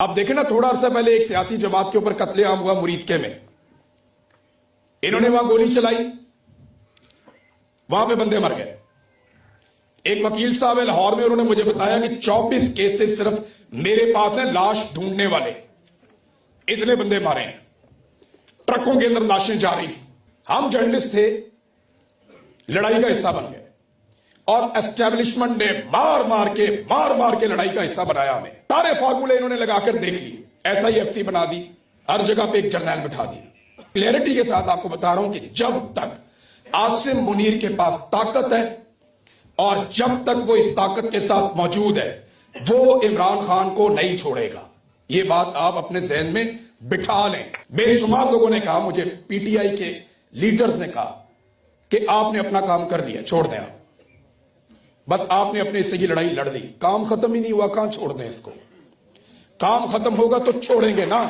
आप देखें ना, थोड़ा अर्सा पहले एक सियासी जमात के ऊपर कत्लेआम हुआ मुरीदके में। इन्होंने वहां गोली चलाई, वहां पे बंदे मर गए। एक वकील साहब है लाहौर में, उन्होंने मुझे बताया कि 24 केसेस सिर्फ मेरे पास हैं लाश ढूंढने वाले। इतने बंदे मारे हैं, ट्रकों के अंदर लाशें जा रही थी। हम जर्नलिस्ट थे, लड़ाई का हिस्सा बन गए और एस्टेब्लिशमेंट ने मार मार के लड़ाई का हिस्सा बनाया हमें। सारे फॉर्मूले इन्होंने लगाकर देख लिए, SIFC बना दी, हर जगह पे एक जर्नल बिठा दी। क्लैरिटी के साथ आपको बता रहा हूं कि जब तक आसिम मुनीर के पास ताकत है और जब तक वो इस ताकत के साथ मौजूद है, वो इमरान खान को नहीं छोड़ेगा। ये बात आप अपने जहन में बिठा लें। बेशुमार लोगों ने कहा, मुझे PTI के लीडर्स ने कहा कि आपने अपना काम कर दिया, छोड़ दें आप, बस आपने अपने से ही लड़ाई लड़ ली, काम खत्म ही नहीं हुआ, कहां छोड़ दें इसको। काम खत्म होगा तो छोड़ेंगे ना।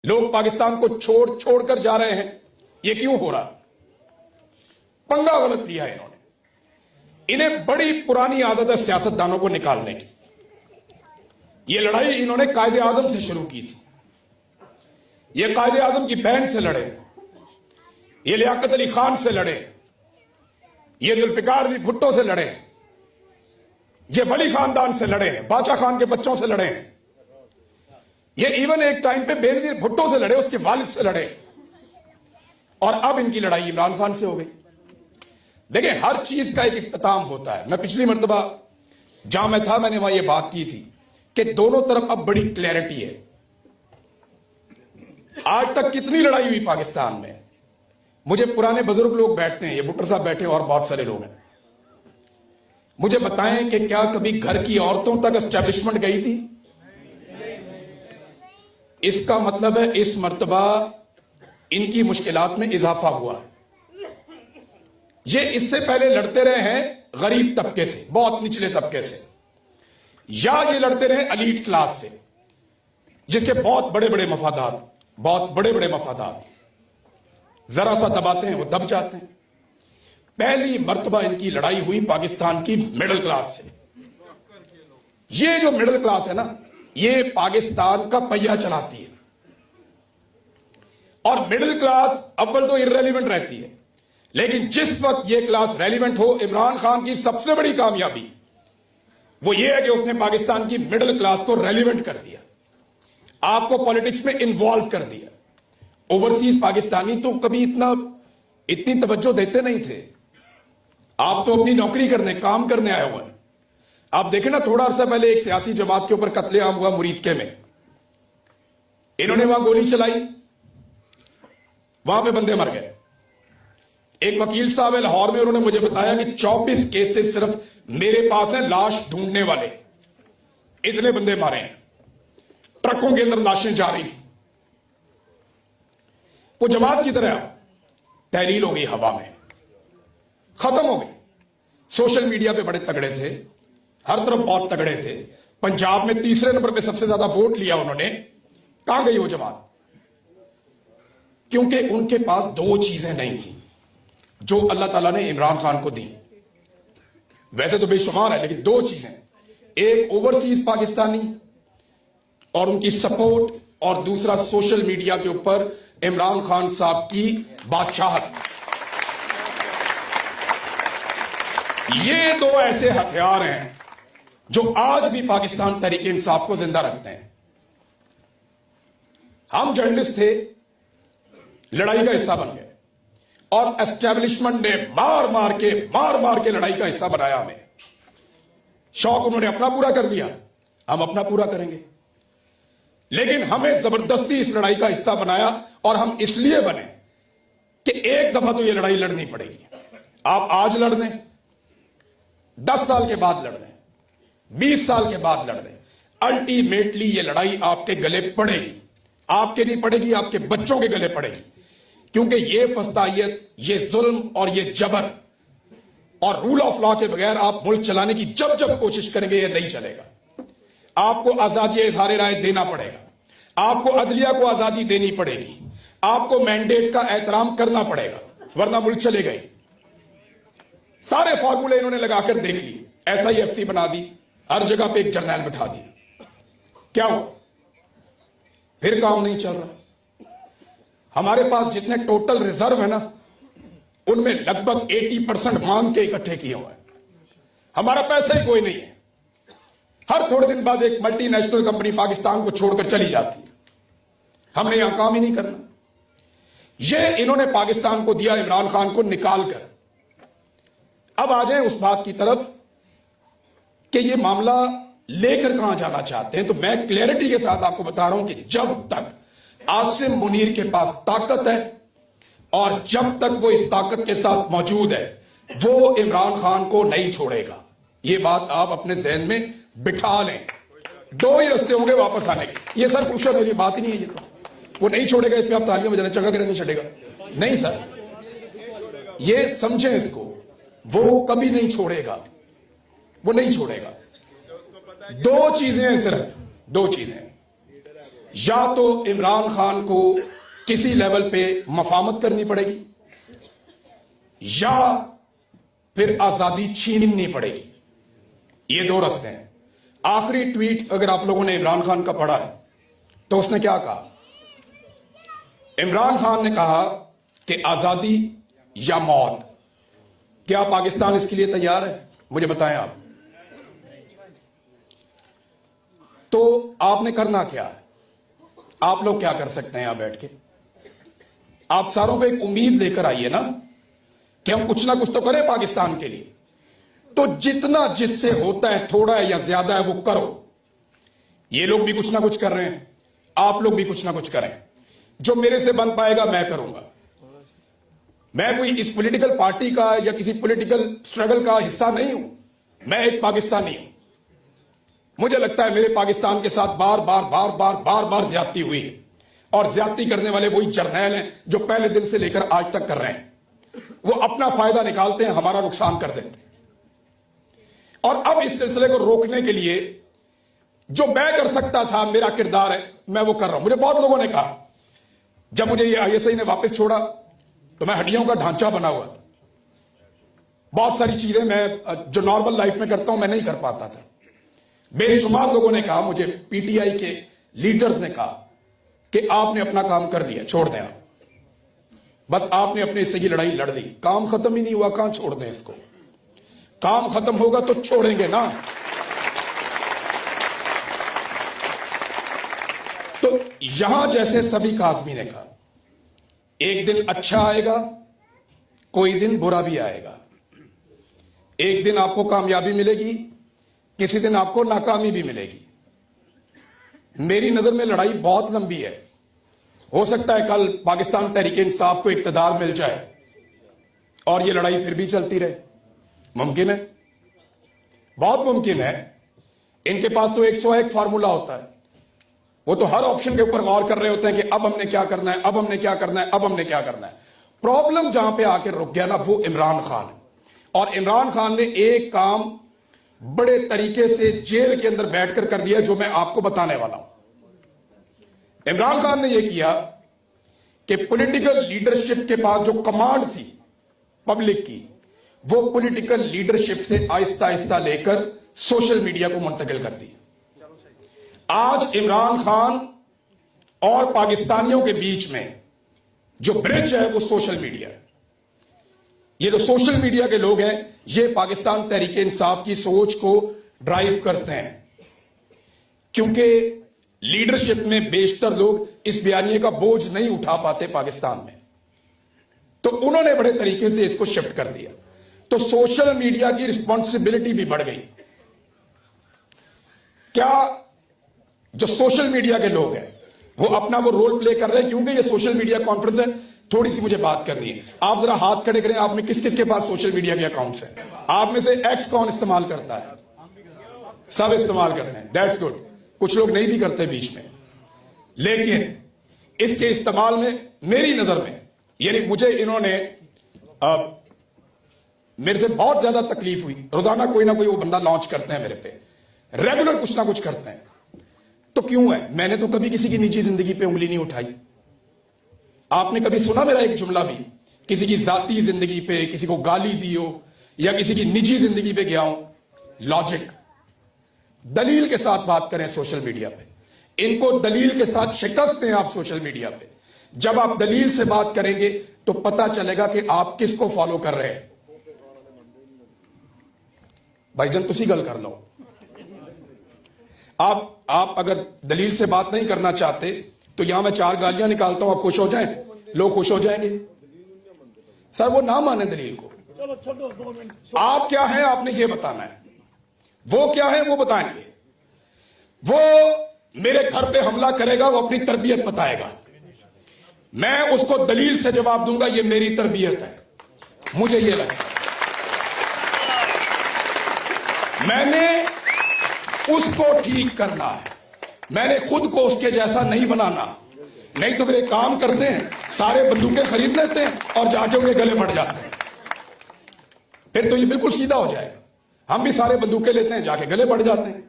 लोग पाकिस्तान को छोड़ कर जा रहे हैं, ये क्यों हो रहा? पंगा गलत लिया है इन्होंने। इन्हें बड़ी पुरानी आदत है सियासतदानों को निकालने की। ये लड़ाई इन्होंने कायदे आजम से शुरू की थी। ये कायदे आजम की बहन से लड़े, ये लियाकत अली खान से लड़े, ये जुल्फिकार अली भुट्टो से लड़े, ये वली खानदान से लड़े हैं, बादशाह खान के बच्चों से लड़े हैं, ये इवन एक टाइम पे बेनजीर भुट्टो से लड़े, उसके वालिद से लड़े, और अब इनकी लड़ाई इमरान खान से हो गई। देखिए, हर चीज का एक इख्तिताम होता है। मैं पिछली मर्तबा जहां मैं था, मैंने वहां ये बात की थी कि दोनों तरफ अब बड़ी क्लैरिटी है। आज तक कितनी लड़ाई हुई पाकिस्तान में, मुझे पुराने बुजुर्ग लोग बैठते हैं, ये भुट्टो साहब बैठे हैं और बहुत सारे लोग हैं, मुझे बताएं कि क्या कभी घर की औरतों तक एस्टेब्लिशमेंट गई थी? इसका मतलब है इस मर्तबा इनकी मुश्किलात में इजाफा हुआ है। ये इससे पहले लड़ते रहे हैं गरीब तबके से, बहुत निचले तबके से, या ये लड़ते रहे एलीट क्लास से, जिसके बहुत बड़े बड़े मफादात, जरा सा दबाते हैं वो दब जाते हैं। पहली मर्तबा इनकी लड़ाई हुई पाकिस्तान की मिडिल क्लास से। ये जो मिडिल क्लास है ना, ये पाकिस्तान का पहिया चलाती है, और मिडिल क्लास अव्वल तो इररेलेवेंट रहती है, लेकिन जिस वक्त ये क्लास रेलिवेंट हो, इमरान खान की सबसे बड़ी कामयाबी वो ये है कि उसने पाकिस्तान की मिडिल क्लास को रेलिवेंट कर दिया, आपको पॉलिटिक्स में इन्वॉल्व कर दिया। ओवरसीज पाकिस्तानी तो कभी इतनी तवज्जो देते नहीं थे। आप तो अपनी नौकरी करने, काम करने आए हुए हैं। आप देखें ना, थोड़ा अर्सा पहले एक सियासी जमात के ऊपर कत्लेआम हुआ मुरीदके में। इन्होंने वहां गोली चलाई, वहां पे बंदे मर गए। एक वकील साहब है लाहौर में, उन्होंने मुझे बताया कि 24 केसेस सिर्फ मेरे पास हैं लाश ढूंढने वाले। इतने बंदे मारे हैं, ट्रकों के अंदर लाशें जा रही थी। वो जमात की तरह तहलील हो गई, हवा में खत्म हो गई। सोशल मीडिया पे बड़े तगड़े थे, हर तरफ बहुत तगड़े थे। पंजाब में तीसरे नंबर पे सबसे ज्यादा वोट लिया उन्होंने। कहां गई वो जमात? क्योंकि उनके पास दो चीजें नहीं थी जो अल्लाह ताला ने इमरान खान को दी। वैसे तो बेशुमार है, लेकिन दो चीजें, एक ओवरसीज पाकिस्तानी और उनकी सपोर्ट, और दूसरा सोशल मीडिया के ऊपर इमरान खान साहब की बादशाहत। ये दो ऐसे हथियार हैं जो आज भी पाकिस्तान तहरीक इंसाफ को जिंदा रखते हैं। हम जर्नलिस्ट थे, लड़ाई का हिस्सा बन गए, और एस्टेब्लिशमेंट ने मार मार के लड़ाई का हिस्सा बनाया हमें। शौक उन्होंने अपना पूरा कर दिया, हम अपना पूरा करेंगे, लेकिन हमें जबरदस्ती इस लड़ाई का हिस्सा बनाया, और हम इसलिए बने कि एक दफा तो ये लड़ाई लड़नी पड़ेगी। आप आज लड़ दें, 10 साल के बाद लड़ दें, 20 साल के बाद लड़ दें, अल्टीमेटली ये लड़ाई आपके गले पड़ेगी। आपके नहीं पड़ेगी, आपके बच्चों के गले पड़ेगी। क्योंकि ये फस्तायत, ये जुल्म और ये जबर और रूल ऑफ लॉ के बगैर आप मुल्क चलाने की जब कोशिश करेंगे, ये नहीं चलेगा। आपको आजादी इज़हार राय देना पड़ेगा, आपको अदलिया को आजादी देनी पड़ेगी, आपको मैंडेट का एहतराम करना पड़ेगा, वरना मुल्क चलेगा ही। सारे फॉर्मूले इन्होंने लगाकर देख लिए, SIFC बना दी, हर जगह पे एक जर्नल बिठा दी। क्या हुआ? फिर काम नहीं चल रहा। हमारे पास जितने टोटल रिजर्व है ना, उनमें लगभग 80% मांग के इकट्ठे किए हुए हैं। हमारा पैसा ही कोई नहीं है। हर थोड़े दिन बाद एक मल्टीनेशनल कंपनी पाकिस्तान को छोड़कर चली जाती है। हमने यहां काम ही नहीं करना। ये इन्होंने पाकिस्तान को दिया इमरान खान को निकाल कर। अब आ जाए उस बात की तरफ कि ये मामला लेकर कहां जाना चाहते हैं। तो मैं क्लैरिटी के साथ आपको बता रहा हूं कि जब तक आसिम मुनीर के पास ताकत है और जब तक वो इस ताकत के साथ मौजूद है, वो इमरान खान को नहीं छोड़ेगा। ये बात आप अपने जहन में बिठा लें। दो ही रास्ते होंगे वापस आने के। ये सर पूछो, मेरी बात ही नहीं है। ये तो वो नहीं छोड़ेगा, इस पे आप तालियां बजाना चंगा करें, नहीं छोड़ेगा। नहीं सर, ये समझें इसको, वो कभी नहीं छोड़ेगा, वो नहीं छोड़ेगा। दो चीजें हैं, सिर्फ दो चीजें। या तो इमरान खान को किसी लेवल पे मफामत करनी पड़ेगी, या फिर आजादी छीननी पड़ेगी। ये दो रास्ते हैं। आखिरी ट्वीट अगर आप लोगों ने इमरान खान का पढ़ा है तो उसने क्या कहा? इमरान खान ने कहा कि आजादी या मौत। क्या पाकिस्तान इसके लिए तैयार है? मुझे बताएं आप। तो आपने करना क्या है? आप लोग क्या कर सकते हैं यहां बैठ के? आप सारों को एक उम्मीद लेकर आइए ना कि हम कुछ ना कुछ तो करें पाकिस्तान के लिए। तो जितना जिससे होता है, थोड़ा है या ज्यादा है, वो करो। ये लोग भी कुछ ना कुछ कर रहे हैं, आप लोग भी कुछ ना कुछ करें। जो मेरे से बन पाएगा मैं करूंगा। मैं कोई इस पॉलिटिकल पार्टी का या किसी पॉलिटिकल स्ट्रगल का हिस्सा नहीं हूं। मैं एक पाकिस्तानी हूं। मुझे लगता है मेरे पाकिस्तान के साथ बार बार ज्यादती हुई है, और ज्यादती करने वाले वही जर्नैल हैं जो पहले दिन से लेकर आज तक कर रहे हैं। वो अपना फायदा निकालते हैं, हमारा नुकसान कर देते हैं। और अब इस सिलसिले को रोकने के लिए जो मैं कर सकता था, मेरा किरदार है, मैं वो कर रहा हूं। मुझे बहुत लोगों ने कहा, जब मुझे ये आईएसआई ने वापस छोड़ा तो मैं हड्डियों का ढांचा बना हुआ था। बहुत सारी चीजें मैं जो नॉर्मल लाइफ में करता हूं मैं नहीं कर पाता था। बेशुमार लोगों ने कहा, मुझे पीटीआई के लीडर्स ने कहा कि आपने अपना काम कर दिया, छोड़ दें आप, बस आपने अपने हिस्से की लड़ाई लड़ दी, काम खत्म ही नहीं हुआ, कहां छोड़ दें इसको? काम खत्म होगा तो छोड़ेंगे ना। तो यहां जैसे सभी काज़मी ने कहा, एक दिन अच्छा आएगा, कोई दिन बुरा भी आएगा। एक दिन आपको कामयाबी मिलेगी, किसी दिन आपको नाकामी भी मिलेगी। मेरी नजर में लड़ाई बहुत लंबी है। हो सकता है कल पाकिस्तान तहरीक इंसाफ को इक्तदार मिल जाए और यह लड़ाई फिर भी चलती रहे। मुमकिन है, बहुत मुमकिन है। इनके पास तो 101 फार्मूला होता है। वो तो हर ऑप्शन के ऊपर गौर कर रहे होते हैं कि अब हमने क्या करना है, अब हमने क्या करना है, अब हमने क्या करना है। प्रॉब्लम जहां पे आकर रुक गया ना, वो इमरान खान है। और इमरान खान ने एक काम बड़े तरीके से जेल के अंदर बैठकर कर दिया, जो मैं आपको बताने वाला हूं। इमरान खान ने यह किया कि पॉलिटिकल लीडरशिप के पास जो कमांड थी पब्लिक की, वो पॉलिटिकल लीडरशिप से आहिस्ता आहिस्ता लेकर सोशल मीडिया को मुंतकिल कर दी। आज इमरान खान और पाकिस्तानियों के बीच में जो ब्रिज है वो सोशल मीडिया है। ये जो सोशल मीडिया के लोग हैं, ये पाकिस्तान तहरीक इंसाफ की सोच को ड्राइव करते हैं, क्योंकि लीडरशिप में बेशतर लोग इस बयानिए का बोझ नहीं उठा पाते पाकिस्तान में। तो उन्होंने बड़े तरीके से इसको शिफ्ट कर दिया। तो सोशल मीडिया की रिस्पॉन्सिबिलिटी भी बढ़ गई। क्या जो सोशल मीडिया के लोग हैं वो अपना वो रोल प्ले कर रहे हैं? क्योंकि ये सोशल मीडिया कॉन्फ्रेंस है, थोड़ी सी मुझे बात करनी है। आप जरा हाथ खड़े करें, आप में किस किस के पास सोशल मीडिया के अकाउंट्स हैं? आप में से एक्स कौन इस्तेमाल करता है? सब इस्तेमाल करते हैं, दैट्स गुड। कुछ लोग नहीं भी करते बीच में, लेकिन इसके इस्तेमाल में मेरी नजर में, यानी मुझे इन्होंने मेरे से बहुत ज्यादा तकलीफ हुई। रोजाना कोई ना कोई वो बंदा लॉन्च करते हैं मेरे पे, रेगुलर कुछ ना कुछ करते हैं। तो क्यों है? मैंने तो कभी किसी की निजी जिंदगी पे उंगली नहीं उठाई। आपने कभी सुना मेरा एक जुमला भी किसी की जाती जिंदगी पे, किसी को गाली दी हो या किसी की निजी जिंदगी पे गया हूं? लॉजिक, दलील के साथ बात करें सोशल मीडिया पे। इनको दलील के साथ शिकस्त दें आप सोशल मीडिया पे। जब आप दलील से बात करेंगे तो पता चलेगा कि आप किसको फॉलो कर रहे हैं। भाईजान तुसी गल कर लो। आप अगर दलील से बात नहीं करना चाहते तो यहां मैं 4 गालियां निकालता हूं, आप खुश हो जाएं, लोग खुश हो जाएंगे। सर वो ना माने दलील को, आप क्या हैं आपने ये बताना है, वो क्या है वो बताएंगे। वो मेरे घर पे हमला करेगा, वो अपनी तरबियत बताएगा, मैं उसको दलील से जवाब दूंगा, ये मेरी तरबियत है, मुझे ये लगता है। मैंने उसको ठीक करना है, मैंने खुद को उसके जैसा नहीं बनाना। नहीं तो वे काम करते हैं, सारे बंदूकें खरीद लेते हैं और जाके उनके गले बढ़ जाते हैं, फिर तो ये बिल्कुल सीधा हो जाएगा। हम भी सारे बंदूकें लेते हैं, जाके गले बढ़ जाते हैं।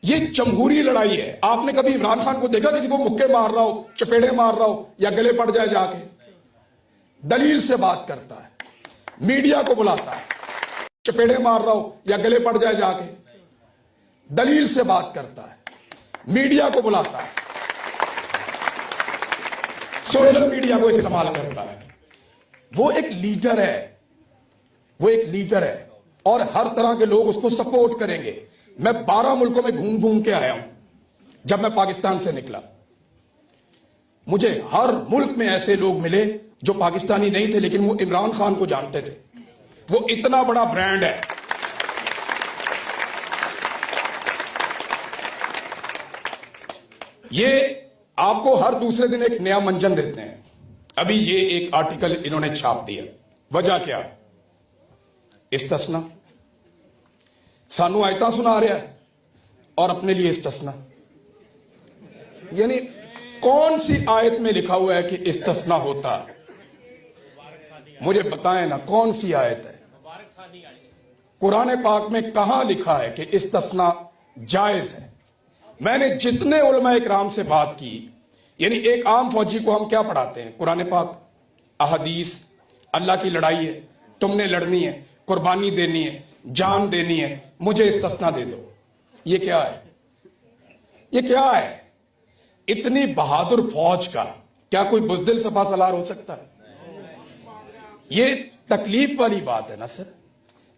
ये जमहूरी लड़ाई है। आपने कभी इमरान खान को देखा किसी को मुक्के मार रहा हो, चपेड़े मार रहा हो या गले पड़ जाए? जाके दलील से बात करता है, मीडिया को बुलाता है, चपेड़े मार रहा हो या गले पड़ जाए, जाके दलील से बात करता है, मीडिया को बुलाता है, सोशल मीडिया को इस्तेमाल करता है। वो एक लीडर है, वो एक लीडर है और हर तरह के लोग उसको सपोर्ट करेंगे। मैं 12 मुल्कों में घूम घूम के आया हूं। जब मैं पाकिस्तान से निकला, मुझे हर मुल्क में ऐसे लोग मिले जो पाकिस्तानी नहीं थे लेकिन वो इमरान खान को जानते थे। वो इतना बड़ा ब्रांड है। ये आपको हर दूसरे दिन एक नया मंजन देते हैं। अभी ये एक आर्टिकल इन्होंने छाप दिया, वजह क्या है? इस्तिस्ना, सानू आयता सुना रहा है और अपने लिए इस्तिस्ना। यानी कौन सी आयत में लिखा हुआ है कि इस्तिस्ना होता है? मुझे बताएं ना, कौन सी आयत है? कुरान पाक में कहां लिखा है कि इस्तिस्ना जायज है? मैंने जितने उलमा इकराम से बात की, यानी एक आम फौजी को हम क्या पढ़ाते हैं? कुरान पाक, अहदीस, अल्लाह की लड़ाई है, तुमने लड़नी है, कुर्बानी देनी है, जान देनी है, मुझे इस्तिस्ना दे दो। ये क्या है? ये क्या है? इतनी बहादुर फौज का क्या कोई बुज़दिल सफा सलार हो सकता है? ये तकलीफ वाली बात है ना सर,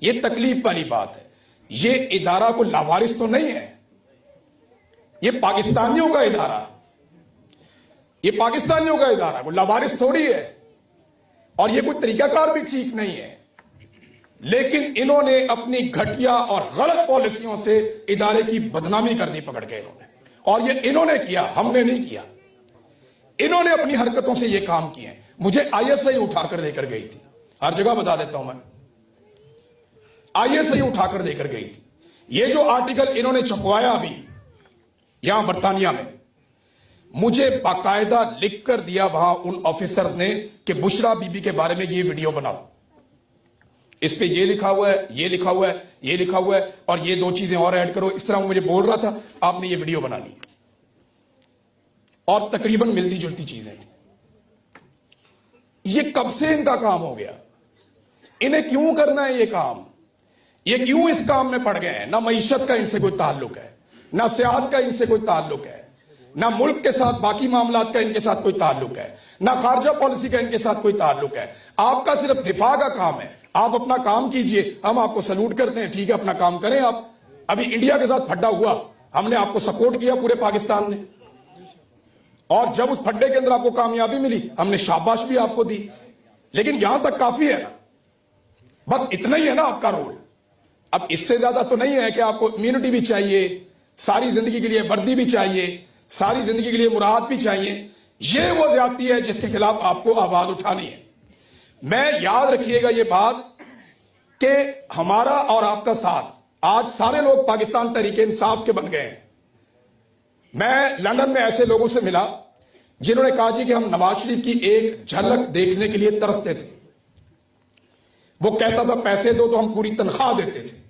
ये तकलीफ वाली बात है। ये इदारा को लावारिस तो नहीं है, ये पाकिस्तानियों का इदारा, ये पाकिस्तानियों का इदारा, वो लावारिस थोड़ी है। और ये कोई तरीकाकार भी ठीक नहीं है। लेकिन इन्होंने अपनी घटिया और गलत पॉलिसियों से इदारे की बदनामी कर दी पकड़ के इन्होंने। और ये इन्होंने किया, हमने नहीं किया। इन्होंने अपनी हरकतों से ये काम किए। मुझे आईएसआई उठाकर देकर गई थी, हर जगह बता देता हूं मैं, आईएसआई उठाकर देकर गई थी। ये जो आर्टिकल इन्होंने छपवाया अभी यहां बर्तानिया में, मुझे बाकायदा लिख कर दिया वहां उन ऑफिसर्स ने कि बुशरा बीबी के बारे में ये वीडियो बनाओ, इस पे ये लिखा हुआ है, ये लिखा हुआ है, ये लिखा हुआ है, और ये 2 चीजें और ऐड करो। इस तरह वो मुझे बोल रहा था, आपने ये वीडियो बना ली। और तकरीबन मिलती जुलती चीजें थी। ये कब से इनका काम हो गया? इन्हें क्यों करना है ये काम? ये क्यों इस काम में पड़ गए हैं? ना मईशत का इनसे कोई ताल्लुक है, ना सियासत का इनसे कोई ताल्लुक है, ना मुल्क के साथ बाकी मामलात का इनके साथ कोई ताल्लुक है, ना खारजा पॉलिसी का इनके साथ कोई ताल्लुक है। आपका सिर्फ दिफा का काम है। आप अपना काम कीजिए, हम आपको सल्यूट करते हैं, ठीक है, अपना काम करें आप। अभी इंडिया के साथ फड्डा हुआ, हमने आपको सपोर्ट किया पूरे पाकिस्तान ने, और जब उस फड्डे के अंदर आपको कामयाबी मिली, हमने शाबाश भी आपको दी। लेकिन यहां तक काफी है ना, बस इतना ही है ना आपका रोल। अब इससे ज्यादा तो नहीं है कि आपको इम्यूनिटी भी चाहिए, सारी जिंदगी के लिए वर्दी भी चाहिए, सारी जिंदगी के लिए मुराद भी चाहिए। यह वो ज्यादती है जिसके खिलाफ आपको आवाज उठानी है। मैं याद रखिएगा ये बात कि हमारा और आपका साथ, आज सारे लोग पाकिस्तान तहरीक इंसाफ के बन गए हैं। मैं लंदन में ऐसे लोगों से मिला जिन्होंने कहा जी कि हम नवाज शरीफ की एक झलक देखने के लिए तरसते थे। वो कहता था पैसे दो तो हम पूरी तनख्वाह देते थे।